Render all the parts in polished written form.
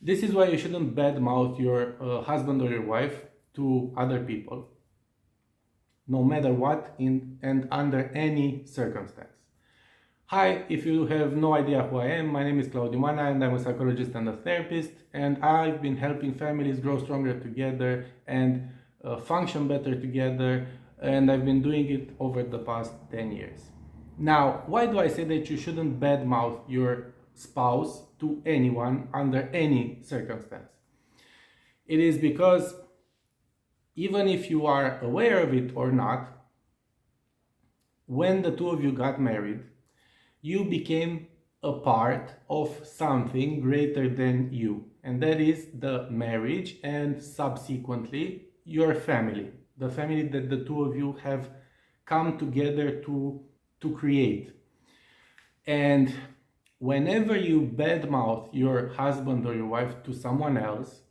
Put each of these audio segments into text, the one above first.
This is why you shouldn't badmouth your husband or your wife to other people, no matter what, and under any circumstance. Hi, if you have no idea who I am, my name is Claudiu Manea and I'm a psychologist and a therapist, and I've been helping families grow stronger together and function better together, and I've been doing it over the past 10 years. Now, why do I say that you shouldn't badmouth your spouse to anyone under any circumstance? It is because even if you are aware of it or not, when the two of you got married, you became a part of something greater than you, and that is the marriage and subsequently your family, the family that the two of you have come together to create. And whenever you badmouth your husband or your wife to someone else,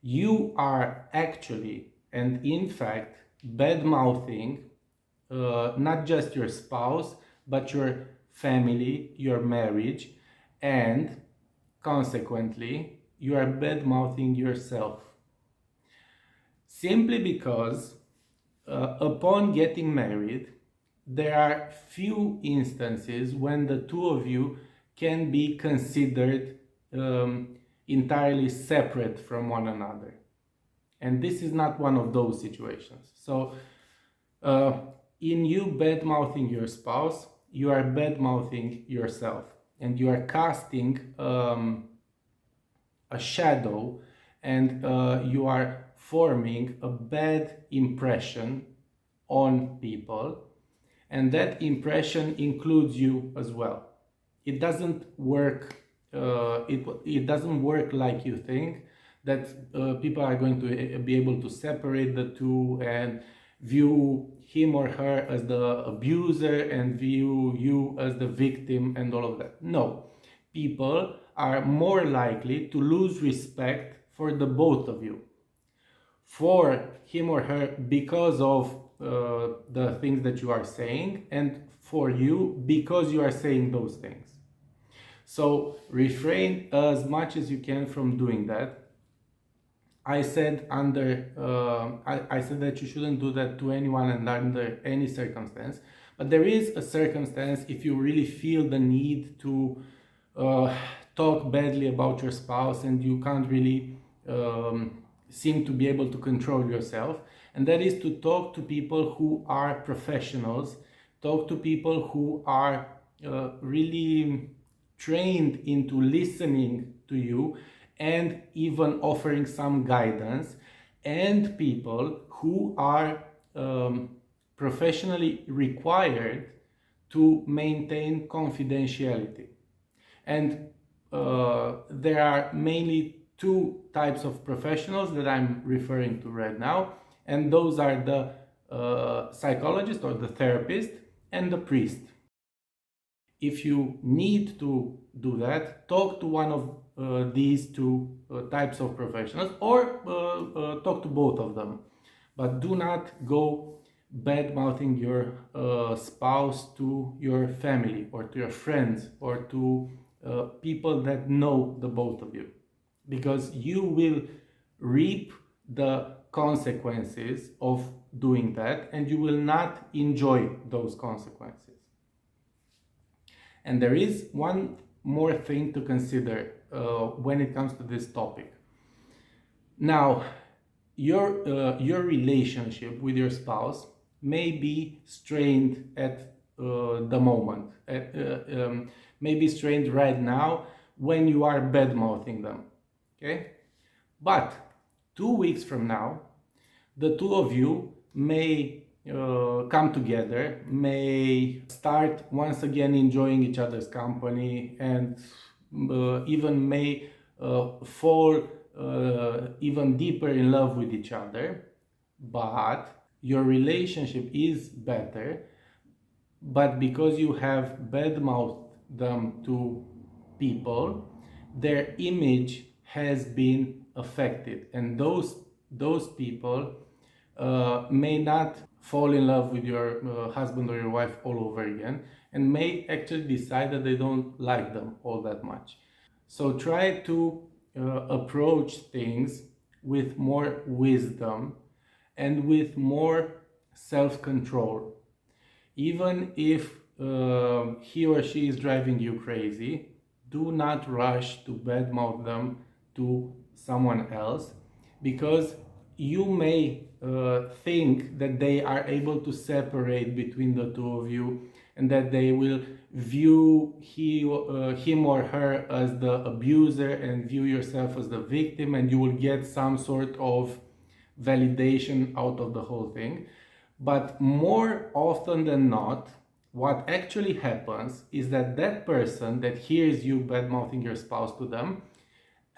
you are actually and in fact badmouthing not just your spouse, but your family, your marriage, and consequently, you are bad-mouthing yourself. Simply because upon getting married, there are few instances when the two of you can be considered entirely separate from one another. And this is not one of those situations. So, in you bad-mouthing your spouse, you are bad-mouthing yourself, and you are casting a shadow, and you are forming a bad impression on people, and that impression includes you as well. It doesn't work. It doesn't work like you think, that people are going to be able to separate the two and view him or her as the abuser and view you as the victim and all of that. No, people are more likely to lose respect for the both of you, for him or her because of the things that you are saying, and for you because you are saying those things. So refrain as much as you can from doing that. I said I said that you shouldn't do that to anyone and under any circumstance. But there is a circumstance if you really feel the need to talk badly about your spouse and you can't really seem to be able to control yourself, and that is to talk to people who are professionals, talk to people who are really trained into listening to you and even offering some guidance, and people who are professionally required to maintain confidentiality. And there are mainly two types of professionals that I'm referring to right now, and those are the psychologist or the therapist and the priest. If you need to do that, talk to one of these two types of professionals, or talk to both of them. But do not go bad-mouthing your spouse to your family or to your friends or to people that know the both of you, because you will reap the consequences of doing that and you will not enjoy those consequences. And there is one more thing to consider when it comes to this topic. Now, your relationship with your spouse may be strained at the moment, may be strained right now when you are bad-mouthing them, okay? But 2 weeks from now, the two of you may come together, may start once again enjoying each other's company, and even may fall even deeper in love with each other. But your relationship is better, but because you have badmouthed them to people, their image has been affected, and those people may not fall in love with your husband or your wife all over again, and may actually decide that they don't like them all that much. So try to approach things with more wisdom and with more self-control. Even if he or she is driving you crazy, do not rush to badmouth them to someone else, because you may think that they are able to separate between the two of you and that they will view him or her as the abuser and view yourself as the victim, and you will get some sort of validation out of the whole thing. But more often than not, what actually happens is that that person that hears you bad-mouthing your spouse to them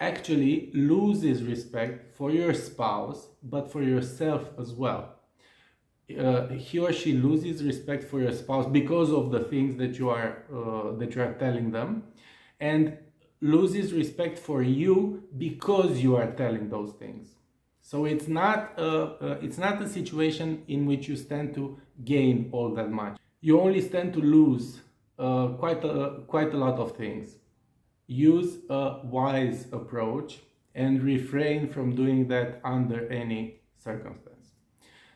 actually loses respect for your spouse, but for yourself as well. He or she loses respect for your spouse because of the things that you are telling them, and loses respect for you because you are telling those things. So it's not a situation in which you stand to gain all that much. You only stand to lose quite a lot of things. Use a wise approach and refrain from doing that under any circumstance.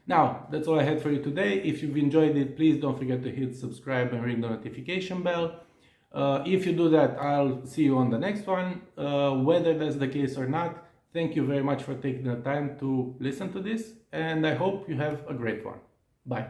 Now, that's all I had for you today. If you've enjoyed it, please don't forget to hit subscribe and ring the notification bell. If you do that, I'll see you on the next one. Whether that's the case or not, thank you very much for taking the time to listen to this, and I hope you have a great one. Bye.